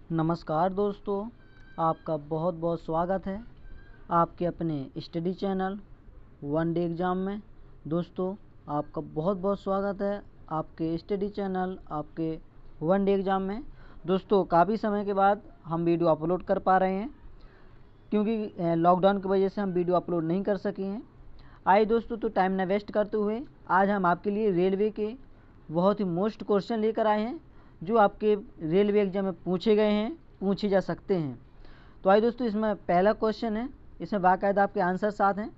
नमस्कार दोस्तों, आपका बहुत बहुत स्वागत है आपके अपने study channel one day exam में। दोस्तों, आपका बहुत बहुत स्वागत है आपके स्टडी चैनल आपके वन डे एग्ज़ाम में। दोस्तों, काफ़ी समय के बाद हम वीडियो अपलोड कर पा रहे हैं क्योंकि लॉकडाउन की वजह से हम वीडियो अपलोड नहीं कर सके हैं। आइए दोस्तों, तो टाइम न वेस्ट करते हुए आज हम आपके लिए रेलवे के बहुत ही मोस्ट क्वेश्चन लेकर आए हैं जो आपके रेलवे एग्जाम में पूछे गए हैं, पूछे जा सकते हैं। तो आइए दोस्तों, इसमें पहला क्वेश्चन है, इसमें बाकायदा आपके आंसर साथ हैं।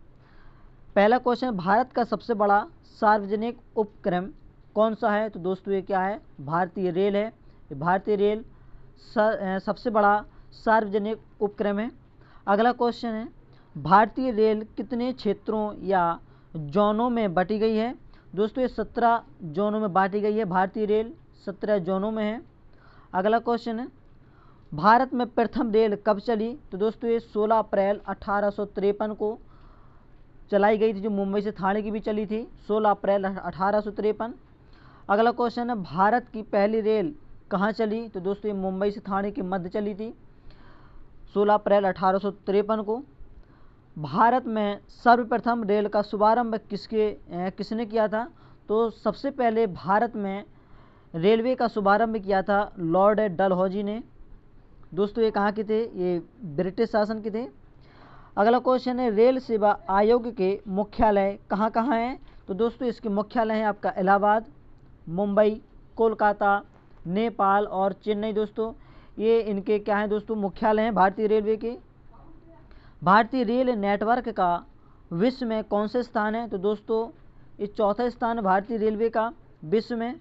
पहला क्वेश्चन, भारत का सबसे बड़ा सार्वजनिक उपक्रम कौन सा है? तो दोस्तों ये क्या है? भारतीय रेल है। भारतीय रेल सबसे बड़ा सार्वजनिक उपक्रम है। अगला क्वेश्चन है, भारतीय रेल कितने क्षेत्रों या जोनों में बटी गई है? दोस्तों ये 17 जोनों में बांटी गई है। भारतीय रेल 17 जोनों में है। अगला क्वेश्चन है, भारत में प्रथम रेल कब चली? तो दोस्तों ये 16 अप्रैल 1853 को चलाई गई थी, जो मुंबई से थाने की भी चली थी, 16 अप्रैल 1853। अगला क्वेश्चन है, भारत की पहली रेल कहाँ चली? तो दोस्तों ये मुंबई से थाने के मध्य चली थी, 16 अप्रैल 1853 को। भारत में सर्वप्रथम रेल का शुभारंभ किसने किया था? तो सबसे पहले भारत में रेलवे का शुभारंभ किया था लॉर्ड डलहौजी ने। दोस्तों ये कहाँ के थे? ये ब्रिटिश शासन के थे। अगला क्वेश्चन है, रेल सेवा आयोग के मुख्यालय कहाँ कहाँ हैं? तो दोस्तों इसके मुख्यालय हैं आपका इलाहाबाद, मुंबई, कोलकाता, नेपाल और चेन्नई। दोस्तों ये इनके क्या हैं दोस्तों? मुख्यालय हैं भारतीय रेलवे के। भारतीय रेल नेटवर्क का विश्व में कौन से स्थान है? तो दोस्तों ये चौथा स्थान है भारतीय रेलवे का विश्व में।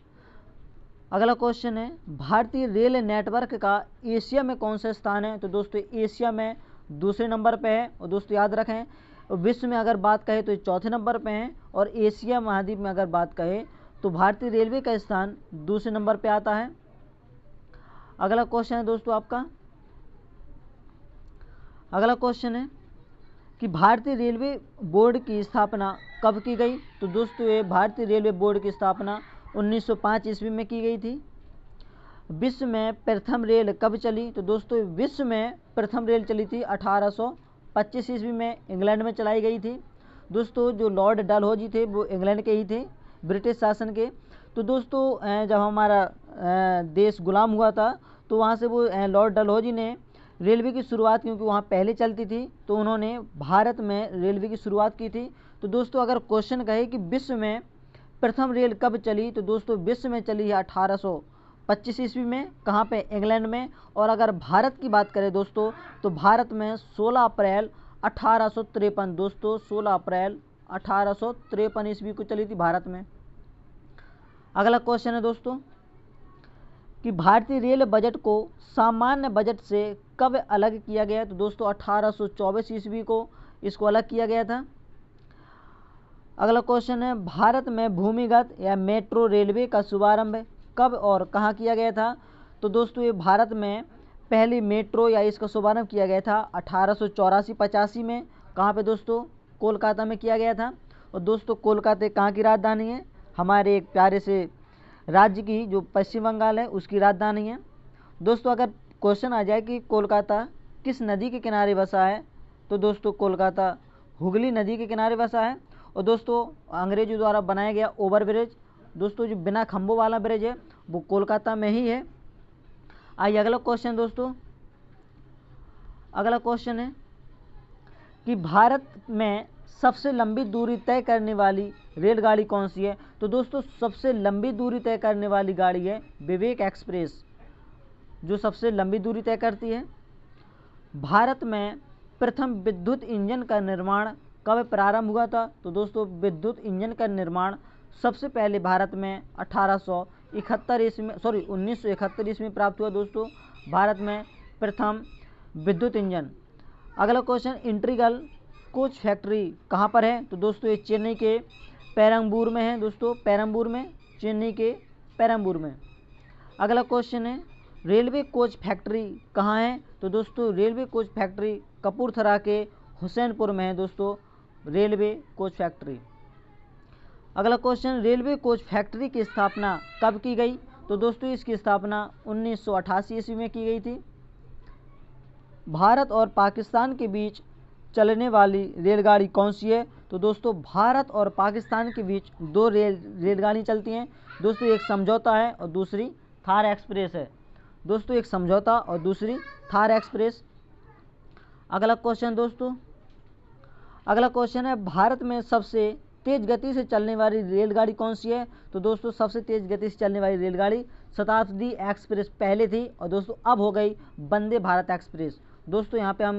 अगला क्वेश्चन है, भारतीय रेल नेटवर्क का एशिया में कौन सा स्थान है? तो दोस्तों एशिया में दूसरे नंबर पे है। और दोस्तों याद रखें, विश्व में अगर बात कहें तो चौथे नंबर पे हैं, और एशिया महाद्वीप में अगर बात कहें तो भारतीय रेलवे का स्थान दूसरे नंबर पे आता है। अगला क्वेश्चन है दोस्तों आपका, अगला क्वेश्चन है कि भारतीय रेलवे बोर्ड की स्थापना कब की गई? तो दोस्तों ये भारतीय रेलवे बोर्ड की स्थापना 1905 ईस्वी में की गई थी। विश्व में प्रथम रेल कब चली? तो दोस्तों विश्व में प्रथम रेल चली थी 1825 ईस्वी में, इंग्लैंड में चलाई गई थी। दोस्तों जो लॉर्ड डलहौजी थे वो इंग्लैंड के ही थे, ब्रिटिश शासन के। तो दोस्तों जब हमारा देश गुलाम हुआ था तो वहाँ से वो लॉर्ड डलहौजी ने रेलवे की शुरुआत, क्योंकि वहाँ पहले चलती थी तो उन्होंने भारत में रेलवे की शुरुआत की थी। तो दोस्तों अगर क्वेश्चन कहे कि विश्व में प्रथम रेल कब चली, तो दोस्तों विश्व में चली है 1825 ईस्वी में। कहाँ पे? इंग्लैंड में। और अगर भारत की बात करें दोस्तों तो भारत में 16 अप्रैल 1853, दोस्तों 16 अप्रैल 1853 ईस्वी को चली थी भारत में। अगला क्वेश्चन है दोस्तों कि भारतीय रेल बजट को सामान्य बजट से कब अलग किया गया? तो दोस्तों 1824 ईस्वी को इसको अलग किया गया था। अगला क्वेश्चन है, भारत में भूमिगत या मेट्रो रेलवे का शुभारंभ कब और कहाँ किया गया था? तो दोस्तों ये भारत में पहली मेट्रो या इसका शुभारंभ किया गया था 1884-85 में। कहाँ पे दोस्तों? कोलकाता में किया गया था। और दोस्तों कोलकाता कहाँ की राजधानी है? हमारे एक प्यारे से राज्य की, जो पश्चिम बंगाल है, उसकी राजधानी है। दोस्तों अगर क्वेश्चन आ जाए कि कोलकाता किस नदी के किनारे बसा है, तो दोस्तों कोलकाता हुगली नदी के किनारे बसा है। और दोस्तों अंग्रेजों द्वारा बनाया गया ओवर ब्रिज, दोस्तों जो बिना खंभों वाला ब्रिज है, वो कोलकाता में ही है। आइए अगला क्वेश्चन दोस्तों, अगला क्वेश्चन है कि भारत में सबसे लंबी दूरी तय करने वाली रेलगाड़ी कौन सी है? तो दोस्तों सबसे लंबी दूरी तय करने वाली गाड़ी है विवेक एक्सप्रेस, जो सबसे लंबी दूरी तय करती है। भारत में प्रथम विद्युत इंजन का निर्माण कब प्रारंभ हुआ था? तो दोस्तों विद्युत इंजन का निर्माण सबसे पहले भारत में 1971 ईस्वी में प्राप्त हुआ। दोस्तों भारत में प्रथम विद्युत इंजन। अगला क्वेश्चन, इंटीग्रल कोच फैक्ट्री कहाँ पर है? तो दोस्तों ये चेन्नई के पेरम्बूर में है। दोस्तों पेरम्बूर में, चेन्नई के पेरम्बूर में। अगला क्वेश्चन है, रेलवे कोच फैक्ट्री कहाँ है? तो दोस्तों रेलवे कोच फैक्ट्री कपूरथला के हुसैनपुर में है। दोस्तों रेलवे कोच फैक्ट्री। अगला क्वेश्चन, रेलवे कोच फैक्ट्री की स्थापना कब की गई? तो दोस्तों इसकी स्थापना 1988 ईस्वी में की गई थी। भारत और पाकिस्तान के बीच चलने वाली रेलगाड़ी कौन सी है? तो दोस्तों भारत और पाकिस्तान के बीच दो रेलगाड़ी चलती हैं दोस्तों, एक समझौता है और दूसरी थार एक्सप्रेस है। दोस्तों एक समझौता और दूसरी थार एक्सप्रेस। अगला क्वेश्चन दोस्तों, अगला क्वेश्चन है भारत में सबसे तेज गति से चलने वाली रेलगाड़ी कौन सी है? तो दोस्तों सबसे तेज गति से चलने वाली रेलगाड़ी शताब्दी एक्सप्रेस पहले थी और दोस्तों अब हो गई वंदे भारत एक्सप्रेस। दोस्तों यहाँ पे हम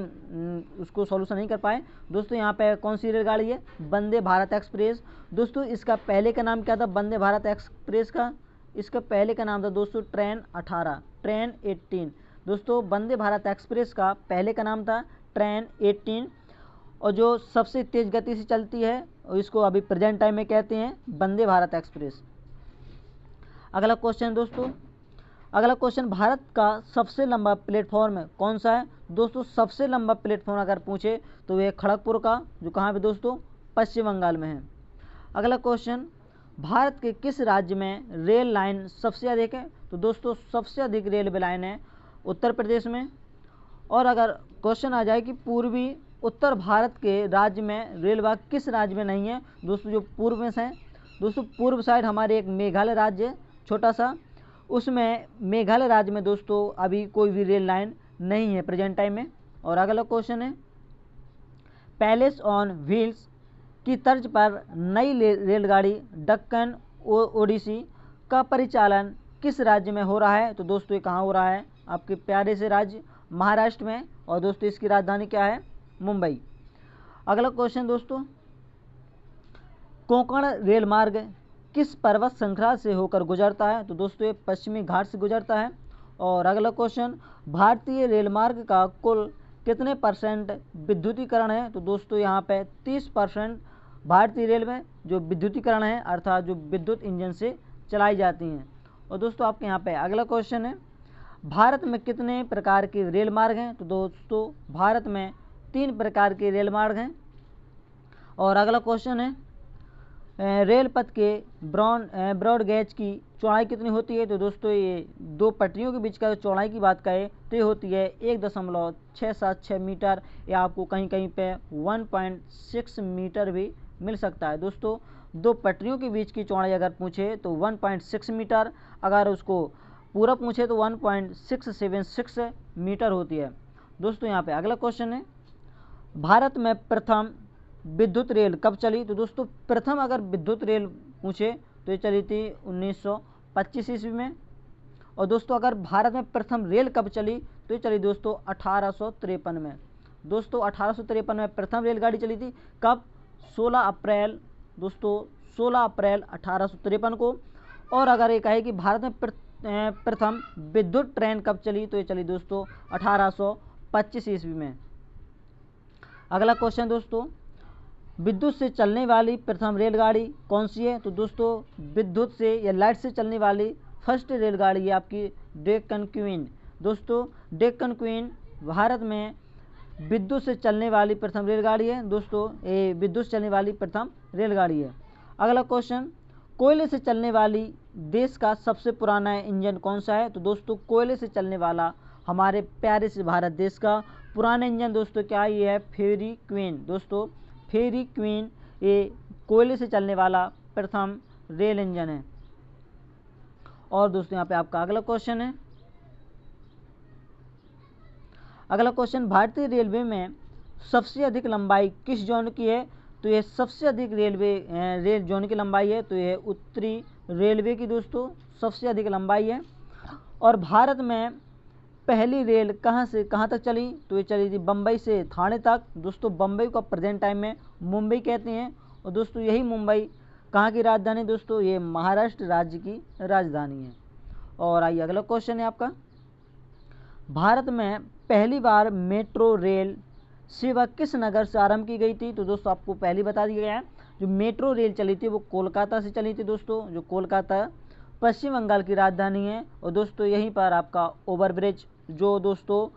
उसको सॉल्यूशन नहीं कर पाए। दोस्तों यहाँ पे कौन सी रेलगाड़ी है? वंदे भारत एक्सप्रेस। दोस्तों इसका पहले का नाम क्या था वंदे भारत एक्सप्रेस का? इसका पहले का नाम था दोस्तों ट्रेन 18, ट्रेन 18। दोस्तों वंदे भारत एक्सप्रेस का पहले का नाम था ट्रेन 18 और जो सबसे तेज गति से चलती है इसको अभी प्रेजेंट टाइम में कहते हैं वंदे भारत एक्सप्रेस। अगला क्वेश्चन दोस्तों, अगला क्वेश्चन भारत का सबसे लंबा प्लेटफॉर्म कौन सा है? दोस्तों सबसे लंबा प्लेटफॉर्म अगर पूछे तो ये खड़गपुर का, जो कहाँ पे दोस्तों? पश्चिम बंगाल में है। अगला क्वेश्चन, भारत के किस राज्य में रेल लाइन सबसे अधिक है? तो दोस्तों सबसे अधिक रेलवे लाइन है उत्तर प्रदेश में। और अगर क्वेश्चन आ जाए कि पूर्वी उत्तर भारत के राज्य में रेल मार्ग किस राज्य में नहीं है? दोस्तों जो पूर्व में है, दोस्तों पूर्व साइड हमारे एक मेघालय राज्य है छोटा सा, उसमें मेघालय राज्य में दोस्तों अभी कोई भी रेल लाइन नहीं है प्रेजेंट टाइम में। और अगला क्वेश्चन है, पैलेस ऑन व्हील्स की तर्ज पर नई रेलगाड़ी दक्कन ओडिसी का परिचालन किस राज्य में हो रहा है? तो दोस्तों ये कहाँ हो रहा है? आपके प्यारे से राज्य महाराष्ट्र में। और दोस्तों इसकी राजधानी क्या है? मुंबई। अगला क्वेश्चन दोस्तों, कोंकण रेल मार्ग किस पर्वत श्रृंखला से होकर गुजरता है? तो दोस्तों ये पश्चिमी घाट से गुजरता है। और अगला क्वेश्चन, भारतीय रेल मार्ग का कुल कितने % विद्युतीकरण है? तो दोस्तों यहाँ पे 30% भारतीय रेल में जो विद्युतीकरण है, अर्थात जो विद्युत इंजन से चलाई जाती हैं। और दोस्तों आपके यहाँ पे अगला क्वेश्चन है, भारत में कितने प्रकार के रेल मार्ग हैं? तो दोस्तों भारत में 3 प्रकार के रेल मार्ग हैं। और अगला क्वेश्चन है, रेल पथ के ब्रॉड गेज की चौड़ाई कितनी होती है? तो दोस्तों ये दो पटरियों के बीच का चौड़ाई की बात करें तो ये होती है 1.676 मीटर, या आपको कहीं कहीं पे 1.6 मीटर भी मिल सकता है। दोस्तों दो पटरियों के बीच की चौड़ाई अगर पूछे तो 1.6 मीटर, अगर उसको पूरा पूछे तो 1.676 मीटर होती है। दोस्तों यहाँ पे अगला क्वेश्चन है, भारत में प्रथम विद्युत रेल कब चली? तो दोस्तों प्रथम अगर विद्युत रेल पूछे तो ये चली थी 1925 ईस्वी में। और दोस्तों अगर भारत में प्रथम रेल कब चली तो ये चली दोस्तों 1853 में। दोस्तों 1853 में प्रथम रेलगाड़ी चली थी। कब? 16 अप्रैल दोस्तों 16 अप्रैल 1853 को। और अगर ये कहे कि भारत में प्रथम विद्युत ट्रेन कब चली तो ये चली दोस्तों 1825 ईस्वी में। अगला क्वेश्चन दोस्तों, विद्युत से चलने वाली प्रथम रेलगाड़ी कौन सी है? तो दोस्तों विद्युत से या लाइट से चलने वाली फर्स्ट रेलगाड़ी है आपकी डेक्कन क्वीन। दोस्तों डेक्कन क्वीन भारत में विद्युत से चलने वाली प्रथम रेलगाड़ी है। दोस्तों ये विद्युत से चलने वाली प्रथम रेलगाड़ी है। अगला क्वेश्चन, कोयले से चलने वाली देश का सबसे पुराना इंजन कौन सा है? तो दोस्तों कोयले से चलने वाला हमारे प्यारे से भारत देश का पुराना इंजन दोस्तों क्या है? ये है फेरी क्वीन। दोस्तों फेरी क्वीन ये कोयले से चलने वाला प्रथम रेल इंजन है। और दोस्तों यहाँ पे आपका अगला क्वेश्चन है, अगला क्वेश्चन, भारतीय रेलवे में सबसे अधिक लंबाई किस जोन की है? तो ये सबसे अधिक रेल जोन की लंबाई है तो ये उत्तरी रेलवे की दोस्तों सबसे अधिक लंबाई है। और भारत में पहली रेल कहाँ से कहाँ तक चली? तो ये चली थी बम्बई से ठाणे तक। दोस्तों बम्बई को प्रेजेंट टाइम में मुंबई कहते हैं। और दोस्तों यही मुंबई कहाँ की राजधानी? दोस्तों ये महाराष्ट्र राज्य की राजधानी है। और आइए अगला क्वेश्चन है आपका, भारत में पहली बार मेट्रो रेल सेवा किस नगर से आरंभ की गई थी? तो दोस्तों आपको पहले बता दिया गया है, जो मेट्रो रेल चली थी वो कोलकाता से चली थी दोस्तों, जो कोलकाता पश्चिम बंगाल की राजधानी है। और दोस्तों यहीं पर आपका ओवरब्रिज जो दोस्तों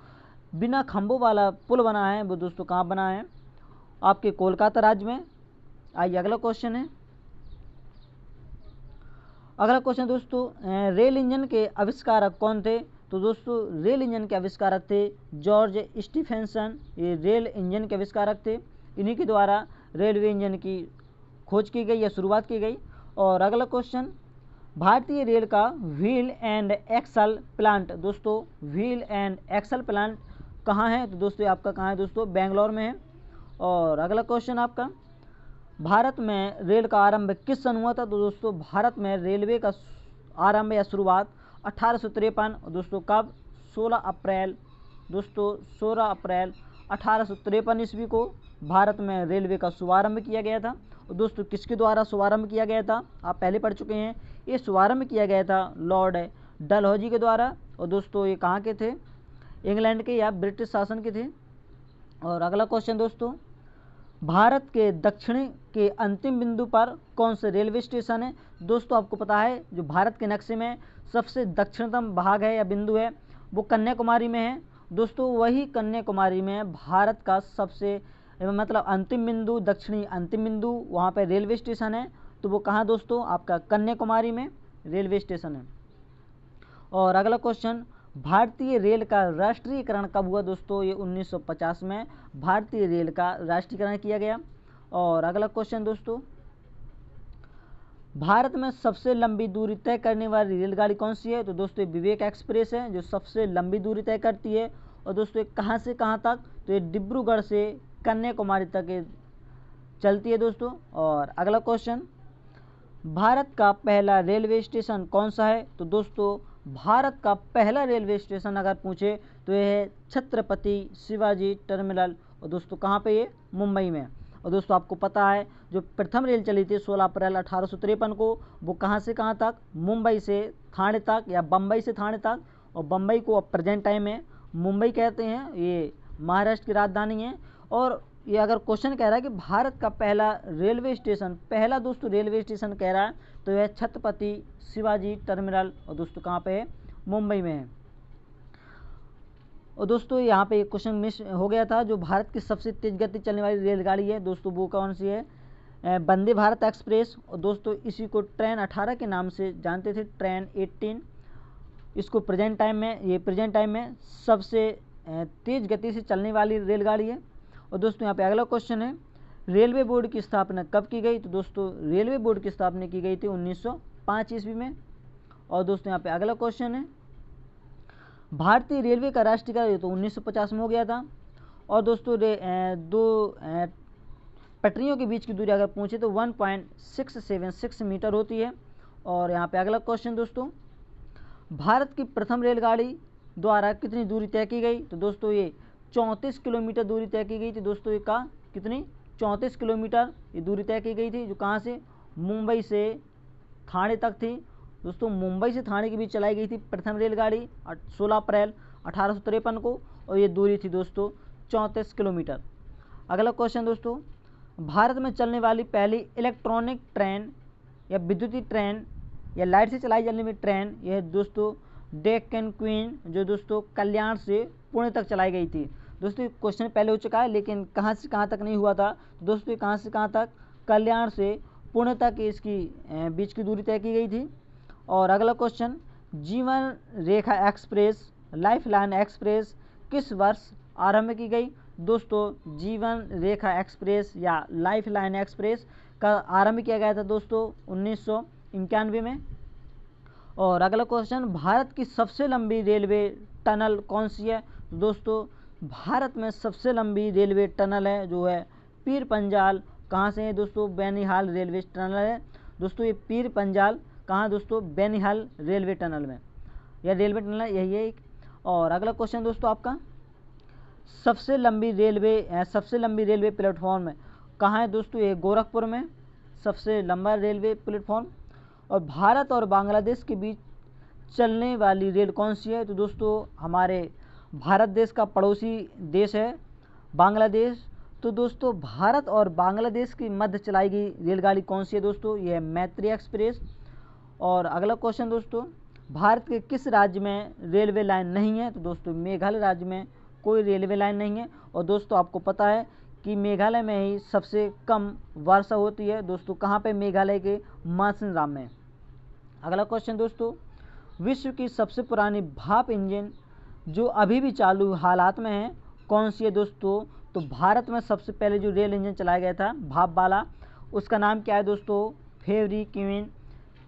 बिना खंभों वाला पुल बना है वो दोस्तों कहाँ बना है? आपके कोलकाता राज्य में। आइए अगला क्वेश्चन है, अगला क्वेश्चन दोस्तों, रेल इंजन के आविष्कारक कौन थे? तो दोस्तों रेल इंजन के आविष्कारक थे जॉर्ज स्टीफेंसन। ये रेल इंजन के आविष्कारक थे, इन्हीं के द्वारा रेलवे इंजन की खोज की गई या शुरुआत की गई। और अगला क्वेश्चन, भारतीय रेल का व्हील एंड एक्सल प्लांट, दोस्तों व्हील एंड एक्सल प्लांट कहाँ है? तो दोस्तों आपका कहाँ है दोस्तों? बेंगलोर में है। और अगला क्वेश्चन आपका, भारत में रेल का आरंभ किस सन हुआ था? तो दोस्तों भारत में रेलवे का आरंभ या शुरुआत 1853। दोस्तों कब? 16 अप्रैल, दोस्तों 16 अप्रैल 1853 ईस्वी को भारत में रेलवे का शुभारंभ किया गया था। और दोस्तों किसके द्वारा शुभारंभ किया गया था? आप पहले पढ़ चुके हैं। ये शुभारंभ किया गया था लॉर्ड डलहौजी के द्वारा। और दोस्तों ये कहाँ के थे? इंग्लैंड के या ब्रिटिश शासन के थे। और अगला क्वेश्चन दोस्तों, भारत के दक्षिण के अंतिम बिंदु पर कौन से रेलवे स्टेशन है? दोस्तों आपको पता है जो भारत के नक्शे में सबसे दक्षिणतम भाग है या बिंदु है वो कन्याकुमारी में है। दोस्तों वही कन्याकुमारी में भारत का सबसे मतलब अंतिम बिंदु, दक्षिणी अंतिम बिंदु, वहाँ पर रेलवे स्टेशन है। तो वो कहाँ दोस्तों? आपका कन्याकुमारी में रेलवे स्टेशन है। और अगला क्वेश्चन, भारतीय रेल का राष्ट्रीयकरण कब हुआ? दोस्तों ये 1950 में भारतीय रेल का राष्ट्रीयकरण किया गया। और अगला क्वेश्चन दोस्तों, भारत में सबसे लंबी दूरी तय करने वाली रेलगाड़ी कौन सी है? तो दोस्तों विवेक एक्सप्रेस है जो सबसे लंबी दूरी तय करती है। और दोस्तों कहाँ से कहाँ तक? तो ये डिब्रूगढ़ से कन्याकुमारी तक ये चलती है दोस्तों। और अगला क्वेश्चन, भारत का पहला रेलवे स्टेशन कौन सा है? तो दोस्तों भारत का पहला रेलवे स्टेशन अगर पूछे तो यह है छत्रपति शिवाजी टर्मिनल। और दोस्तों कहाँ पे? ये मुंबई में। और दोस्तों आपको पता है जो प्रथम रेल चली थी 16 अप्रैल 1853 को, वो कहाँ से कहाँ तक? मुंबई से थाने तक या बम्बई से थाने तक। और बम्बई को अब प्रेजेंट टाइम में मुंबई कहते हैं, ये महाराष्ट्र की राजधानी है। और ये अगर क्वेश्चन कह रहा है कि भारत का पहला रेलवे स्टेशन, पहला दोस्तों रेलवे स्टेशन कह रहा है तो यह छत्रपति शिवाजी टर्मिनल। और दोस्तों कहाँ पे है? मुंबई में है। और दोस्तों यहाँ पे एक क्वेश्चन मिस हो गया था, जो भारत की सबसे तेज गति चलने वाली रेलगाड़ी है दोस्तों वो कौन सी है? वंदे भारत एक्सप्रेस। और दोस्तों इसी को ट्रेन 18 के नाम से जानते थे, ट्रेन 18। इसको प्रेजेंट टाइम में सबसे तेज गति से चलने वाली रेलगाड़ी है। और दोस्तों यहाँ पे अगला क्वेश्चन है, रेलवे बोर्ड की स्थापना कब की गई? तो दोस्तों रेलवे बोर्ड की स्थापना की गई थी 1905 ईस्वी में। और दोस्तों यहाँ पे अगला क्वेश्चन है, भारतीय रेलवे का राष्ट्रीयकरण तो 1950 में हो गया था। और दोस्तों दो पटरियों के बीच की दूरी अगर पूछे तो 1.676 मीटर होती है। और यहाँ पे अगला क्वेश्चन दोस्तों, भारत की प्रथम रेलगाड़ी द्वारा कितनी दूरी तय की गई? तो दोस्तों ये 34 किलोमीटर दूरी तय की गई थी। दोस्तों ये का कितनी? 34 किलोमीटर ये दूरी तय की गई थी, जो कहाँ से? मुंबई से थाने तक थी। दोस्तों मुंबई से थाने के बीच चलाई गई थी प्रथम रेलगाड़ी 16 अप्रैल 1853 को। और ये दूरी थी दोस्तों 34 किलोमीटर। अगला क्वेश्चन दोस्तों, भारत में चलने वाली पहली इलेक्ट्रॉनिक ट्रेन या विद्युतीय ट्रेन या लाइट से चलाई जाने वाली ट्रेन यह दोस्तों डेक्कन क्वीन, जो दोस्तों कल्याण से पुणे तक चलाई गई थी। दोस्तों क्वेश्चन पहले हो चुका है लेकिन कहाँ से कहाँ तक नहीं हुआ था। तो दोस्तों कहाँ से कहाँ तक? कल्याण से पुणे तक इसकी बीच की दूरी तय की गई थी। और अगला क्वेश्चन, जीवन रेखा एक्सप्रेस, लाइफ लाइन एक्सप्रेस किस वर्ष आरंभ की गई? दोस्तों जीवन रेखा एक्सप्रेस या लाइफ लाइन एक्सप्रेस का आरंभ किया गया था दोस्तों 1991 में। और अगला क्वेश्चन, भारत की सबसे लंबी रेलवे टनल कौन सी है? तो दोस्तों भारत में सबसे लंबी रेलवे टनल है जो है पीर पंजाल। कहाँ से है दोस्तों? बेनिहाल रेलवे टनल है। दोस्तों ये पीर पंजाल कहाँ दोस्तों? बेनिहाल रेलवे टनल में, यह रेलवे टनल यही है एक। और अगला क्वेश्चन दोस्तों आपका, सबसे लंबी रेलवे प्लेटफॉर्म है कहाँ है दोस्तों? ये गोरखपुर में सबसे लंबा रेलवे प्लेटफॉर्म। और भारत और बांग्लादेश के बीच चलने वाली रेल कौन सी है? तो दोस्तों हमारे भारत देश का पड़ोसी देश है बांग्लादेश। तो दोस्तों भारत और बांग्लादेश के मध्य चलाई गई रेलगाड़ी कौन सी है दोस्तों? यह मैत्री एक्सप्रेस। और अगला क्वेश्चन दोस्तों, भारत के किस राज्य में रेलवे लाइन नहीं है? तो दोस्तों मेघालय राज्य में कोई रेलवे लाइन नहीं है। और दोस्तों आपको पता है कि मेघालय में ही सबसे कम वर्षा होती है दोस्तों, कहाँ पे? मेघालय के मासिनराम में। अगला क्वेश्चन दोस्तों, विश्व की सबसे पुरानी भाप इंजन जो अभी भी चालू हालात में है कौन सी है दोस्तों? तो भारत में सबसे पहले जो रेल इंजन चलाया गया था भाप वाला, उसका नाम क्या है दोस्तों? फेवरी क्वीन।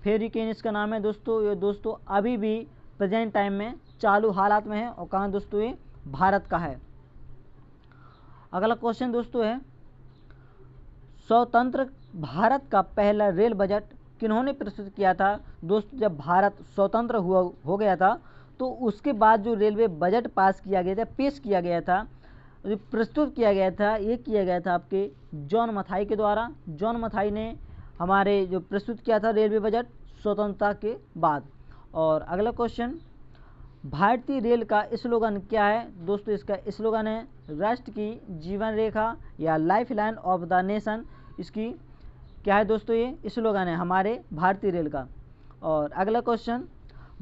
फेवरी क्वीन इसका नाम है दोस्तों। ये दोस्तों अभी भी प्रेजेंट टाइम में चालू हालात में है और कहाँ दोस्तों? ये भारत का है। अगला क्वेश्चन दोस्तों है, स्वतंत्र भारत का पहला रेल बजट किन्होंने प्रस्तुत किया था? दोस्तों जब भारत स्वतंत्र हो गया था तो उसके बाद जो रेलवे बजट पास किया गया था, पेश किया गया था, जो प्रस्तुत किया गया था, ये किया गया था आपके जॉन मथाई के द्वारा। जॉन मथाई ने हमारे जो प्रस्तुत किया था रेलवे बजट स्वतंत्रता के बाद। और अगला क्वेश्चन, भारतीय रेल का स्लोगन क्या है? दोस्तों इसका स्लोगन है राष्ट्र की जीवन रेखा या life line of the nation. इसकी क्या है दोस्तों? ये स्लोगन है हमारे भारतीय रेल का। और अगला क्वेश्चन,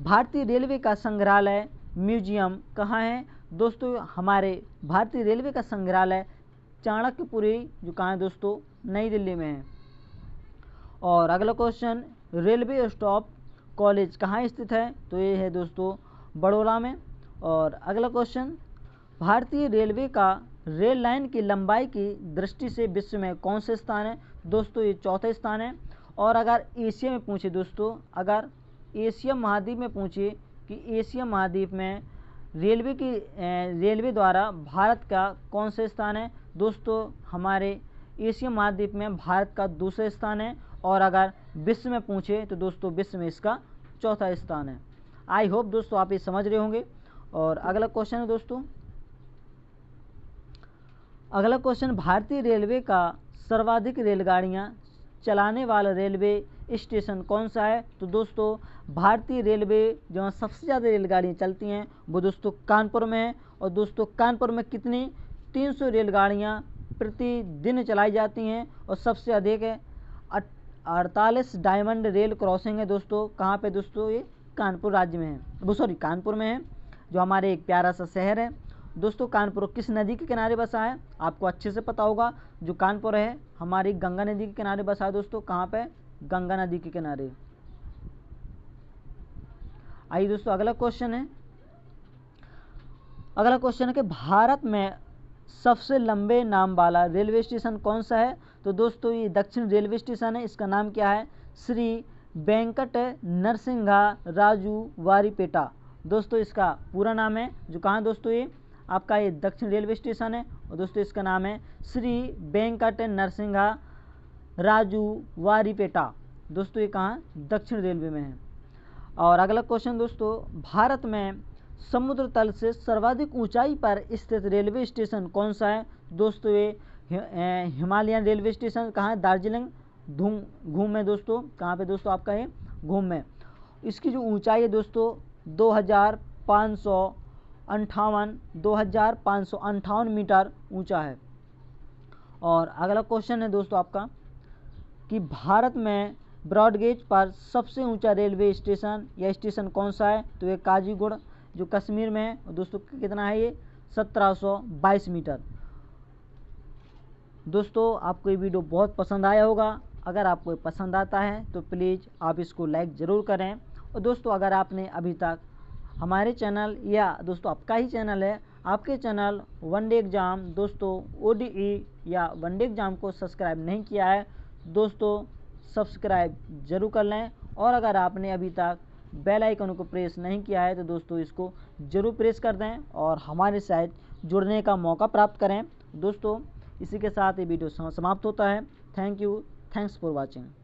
भारतीय रेलवे का संग्रहालय म्यूजियम कहाँ है? दोस्तों हमारे भारतीय रेलवे का संग्रहालय चाणक्यपुरी जो कहाँ है दोस्तों? नई दिल्ली में है। और अगला क्वेश्चन, रेलवे स्टॉप कॉलेज कहाँ स्थित है? तो ये है दोस्तों बड़ौदा में। और अगला क्वेश्चन, भारतीय रेलवे का रेल लाइन की लंबाई की दृष्टि से विश्व में कौन से स्थान है? दोस्तों ये चौथे स्थान है। और अगर एशिया में पूछे दोस्तों, अगर एशिया महाद्वीप में पूछे कि एशिया महाद्वीप में रेलवे द्वारा भारत का कौन से स्थान है? दोस्तों हमारे एशिया महाद्वीप में भारत का दूसरा स्थान है। और अगर विश्व में पूछे तो दोस्तों विश्व में इसका चौथा स्थान है। आई होप दोस्तों आप ये समझ रहे होंगे। और अगला क्वेश्चन है दोस्तों, अगला क्वेश्चन, भारतीय रेलवे का सर्वाधिक रेलगाड़ियां चलाने वाला रेलवे स्टेशन कौन सा है? तो दोस्तों भारतीय रेलवे जहाँ सबसे ज़्यादा रेलगाड़ियाँ चलती हैं वो दोस्तों कानपुर में है। और दोस्तों कानपुर में कितनी 300 रेलगाड़ियाँ प्रतिदिन चलाई जाती हैं। और सबसे अधिक है 48 डायमंड रेल क्रॉसिंग है दोस्तों। कहाँ पे दोस्तों? ये कानपुर राज्य में है, वो सॉरी कानपुर में है, जो हमारे एक प्यारा सा शहर है। दोस्तों कानपुर किस नदी के किनारे बसा है? आपको अच्छे से पता होगा, जो कानपुर है हमारी गंगा नदी के किनारे बसा है दोस्तों। कहाँ पे? गंगा नदी के किनारे। आइए दोस्तों अगला क्वेश्चन है, अगला क्वेश्चन है कि भारत में सबसे लंबे नाम वाला रेलवे स्टेशन कौन सा है? तो दोस्तों ये दक्षिण रेलवे स्टेशन है। इसका नाम क्या है? श्री वेंकट नरसिंहा राजू वारीपेटा। दोस्तों इसका पूरा नाम है, जो कहाँ दोस्तों? ये आपका ये दक्षिण रेलवे स्टेशन है। और दोस्तों इसका नाम है श्री वेंकट नरसिंहा राजू वारीपेटा। दोस्तों ये कहाँ? दक्षिण रेलवे में है। और अगला क्वेश्चन दोस्तों, भारत में समुद्र तल से सर्वाधिक ऊंचाई पर स्थित रेलवे स्टेशन कौन सा है? दोस्तों ये हिमालयन रेलवे स्टेशन कहाँ है? दार्जिलिंग घूम में दोस्तों। कहाँ पे दोस्तों? आपका ये घूम में। इसकी जो ऊंचाई है दोस्तों 2558 मीटर ऊंचा है। और अगला क्वेश्चन है दोस्तों आपका कि भारत में ब्रॉडगेज पर सबसे ऊंचा रेलवे स्टेशन या स्टेशन कौन सा है? तो ये काजीगुड़ जो कश्मीर में है। और दोस्तों कितना है? ये 1722 मीटर। दोस्तों आपको ये वीडियो बहुत पसंद आया होगा। अगर आपको पसंद आता है तो प्लीज़ आप इसको लाइक ज़रूर करें। और दोस्तों अगर आपने अभी तक हमारे चैनल या दोस्तों आपका ही चैनल है, आपके चैनल वनडे एग्ज़ाम दोस्तों ODE या वनडे एग्ज़ाम को सब्सक्राइब नहीं किया है दोस्तों, सब्सक्राइब जरूर कर लें। और अगर आपने अभी तक बेल आइकन को प्रेस नहीं किया है तो दोस्तों इसको ज़रूर प्रेस कर दें और हमारे साथ जुड़ने का मौका प्राप्त करें। दोस्तों इसी के साथ ये वीडियो समाप्त होता है। Thank you, thanks for watching.